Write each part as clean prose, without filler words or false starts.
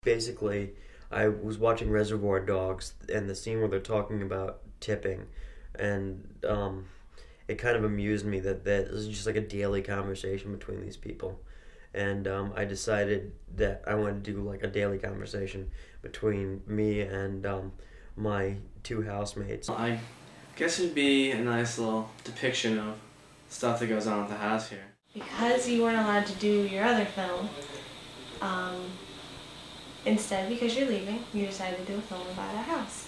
Basically, I was watching Reservoir Dogs and the scene where they're talking about tipping, and it kind of amused me that this is just like a daily conversation between these people. And I decided that I wanted to do like a daily conversation between me and my two housemates. I guess it'd be a nice little depiction of stuff that goes on at the house here. Because you weren't allowed to do your other film, instead, because you're leaving, you decided to do a film about our house.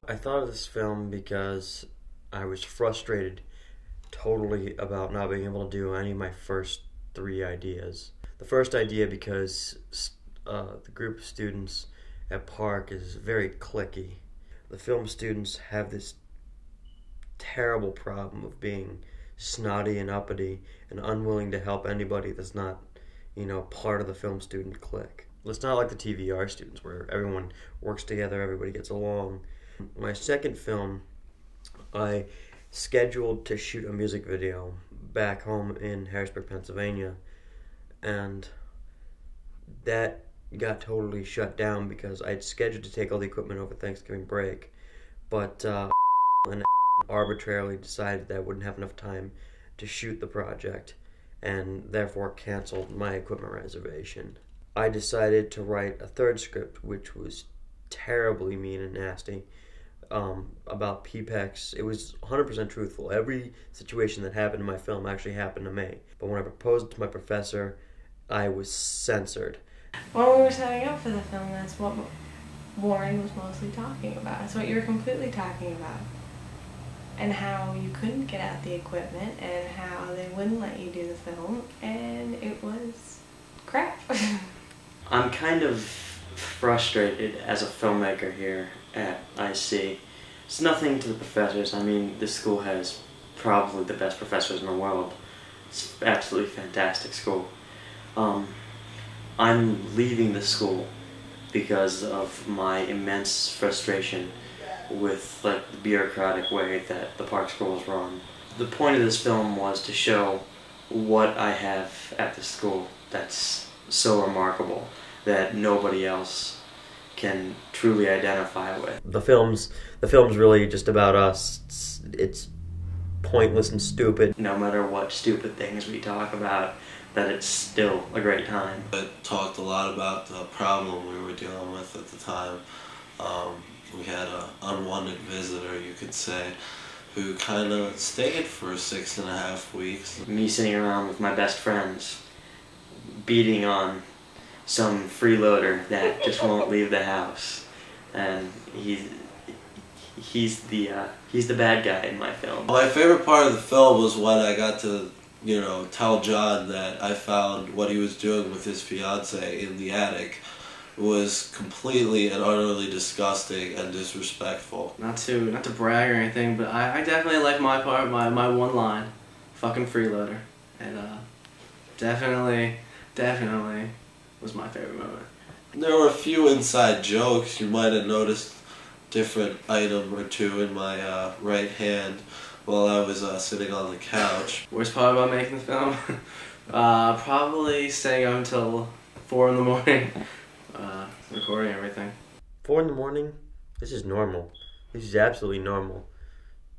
I thought of this film because I was frustrated totally about not being able to do any of my first three ideas. The first idea because the group of students at Park is very cliquey. The film students have this terrible problem of being snotty and uppity and unwilling to help anybody that's not, part of the film student clique. It's not like the TVR students where everyone works together, everybody gets along. My second film, I scheduled to shoot a music video back home in Harrisburg, Pennsylvania, and that got totally shut down because I'd scheduled to take all the equipment over Thanksgiving break, but and arbitrarily decided that I wouldn't have enough time to shoot the project, and therefore canceled my equipment reservation. I decided to write a third script, which was terribly mean and nasty, about PPEX. It was 100% truthful. Every situation that happened in my film actually happened to me. But when I proposed it to my professor, I was censored. When we were setting up for the film, that's what Warren was mostly talking about. That's what you were completely talking about. And how you couldn't get out the equipment, and how they wouldn't let you do the film, and it was crap. I'm kind of frustrated as a filmmaker here at IC. It's nothing to the professors. I mean, this school has probably the best professors in the world. It's absolutely fantastic school. I'm leaving the school because of my immense frustration with the bureaucratic way that the Park School is run. The point of this film was to show what I have at the school that's so remarkable that nobody else can truly identify with. The film's really just about us. It's pointless and stupid. No matter what stupid things we talk about, that it's still a great time. It talked a lot about the problem we were dealing with at the time. We had an unwanted visitor, you could say, who kind of stayed for 6.5 weeks. Me sitting around with my best friends, beating on some freeloader that just won't leave the house, and he's the bad guy in my film. My favorite part of the film was when I got to tell John that I found what he was doing with his fiance in the attic was completely and utterly disgusting and disrespectful. Not to brag or anything, but I definitely like my part, my one line, fucking freeloader, and definitely was my favorite moment. There were a few inside jokes. You might have noticed different item or two in my right hand while I was sitting on the couch. Worst part about making the film? Probably staying up until 4 in the morning, recording everything. 4 in the morning? This is normal. This is absolutely normal.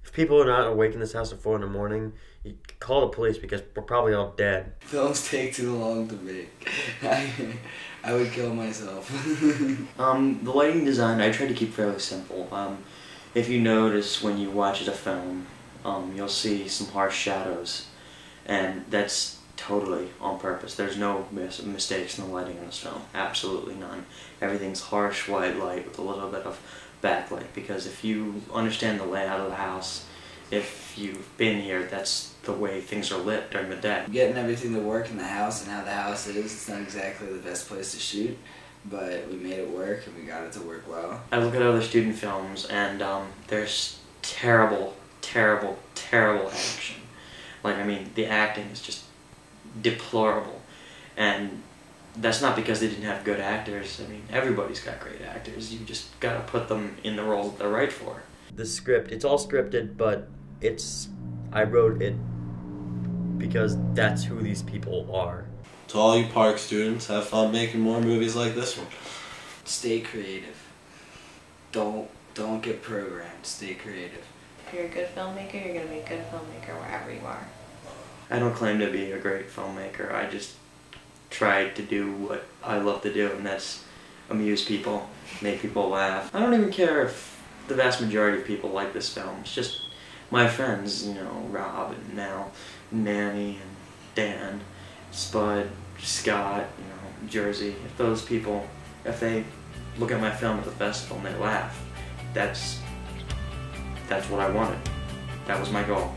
If people are not awake in this house at 4 in the morning, you call the police because we're probably all dead. Films take too long to make. I would kill myself. The lighting design I try to keep fairly simple. If you notice when you watch a film, you'll see some harsh shadows, and that's totally on purpose. There's no mistakes in the lighting in this film. Absolutely none. Everything's harsh white light with a little bit of backlight, because if you understand the layout of the house, if you've been here, that's the way things are lit during the day. Getting everything to work in the house and how the house is, it's not exactly the best place to shoot. but we made it work and we got it to work well. I look at other student films and there's terrible, terrible, terrible action. Like, I mean, the acting is just deplorable. And that's not because they didn't have good actors. I mean, everybody's got great actors. You just gotta put them in the roles that they're right for. The script, it's all scripted, but I wrote it because that's who these people are. To all you Park students, have fun making more movies like this one. Stay creative. Don't get programmed. Stay creative. If you're a good filmmaker, you're going to be a good filmmaker wherever you are. I don't claim to be a great filmmaker. I just try to do what I love to do, and that's amuse people, make people laugh. I don't even care if the vast majority of people like this film. It's just my friends, Rob and now Manny and Dan, Spud, Scott, Jersey. If those people, if they look at my film at the festival and they laugh, that's what I wanted. That was my goal.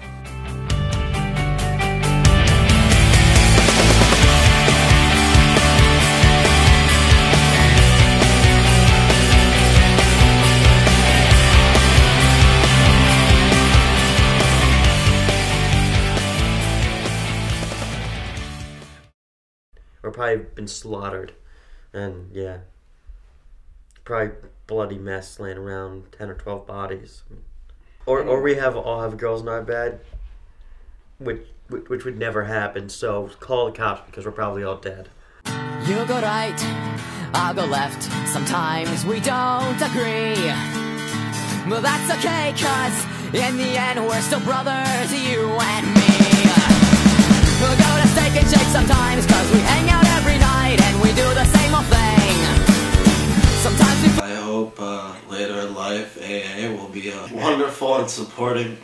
Or probably been slaughtered. And yeah. Probably bloody mess laying around, 10 or 12 bodies. Or we all have girls in our bed, which would never happen, so call the cops because we're probably all dead. You go right, I'll go left. Sometimes we don't agree. Well, that's okay, cause in the end we're still brothers, you and me. We'll go to Steak and Shake sometimes, cause we hang out every night and we do the same old thing. Sometimes we... I hope later in life AA will be a wonderful and supporting...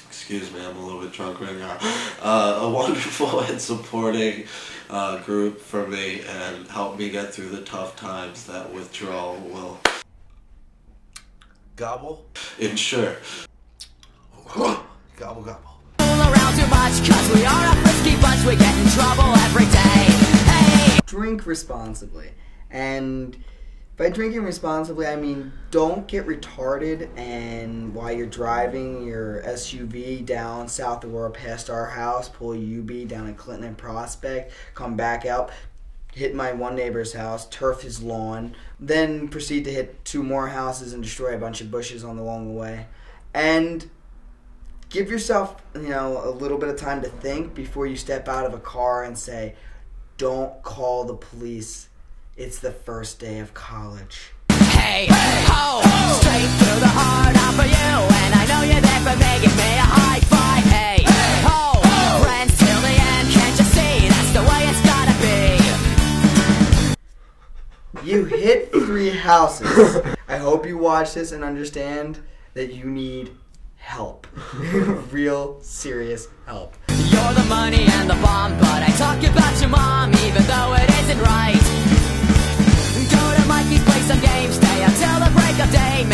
excuse me, I'm a little bit drunk right now. A wonderful and supporting group for me and help me get through the tough times that withdrawal will... Gobble? ensure. Gobble, gobble. around too much, cause we are a frisky bunch. We get in trouble every day. Hey! Drink responsibly. And by drinking responsibly, I mean don't get retarded and while you're driving your SUV down South Aurora past our house, pull a UB down at Clinton and Prospect, come back out, hit my one neighbor's house, turf his lawn, then proceed to hit 2 more houses and destroy a bunch of bushes along the way. And give yourself, a little bit of time to think before you step out of a car and say, don't call the police. It's the first day of college. Hey, ho, straight through the heart, I'm for you, and I know you're there for me. Give me a high five. Hey, ho, friends till the end. Can't you see that's the way it's gotta be? You hit 3 houses. I hope you watch this and understand that you need help. Real serious help. You're the money and the bomb, but I talk about your mom, even though it isn't right. Go to Mikey's, play some games, stay until the break of day.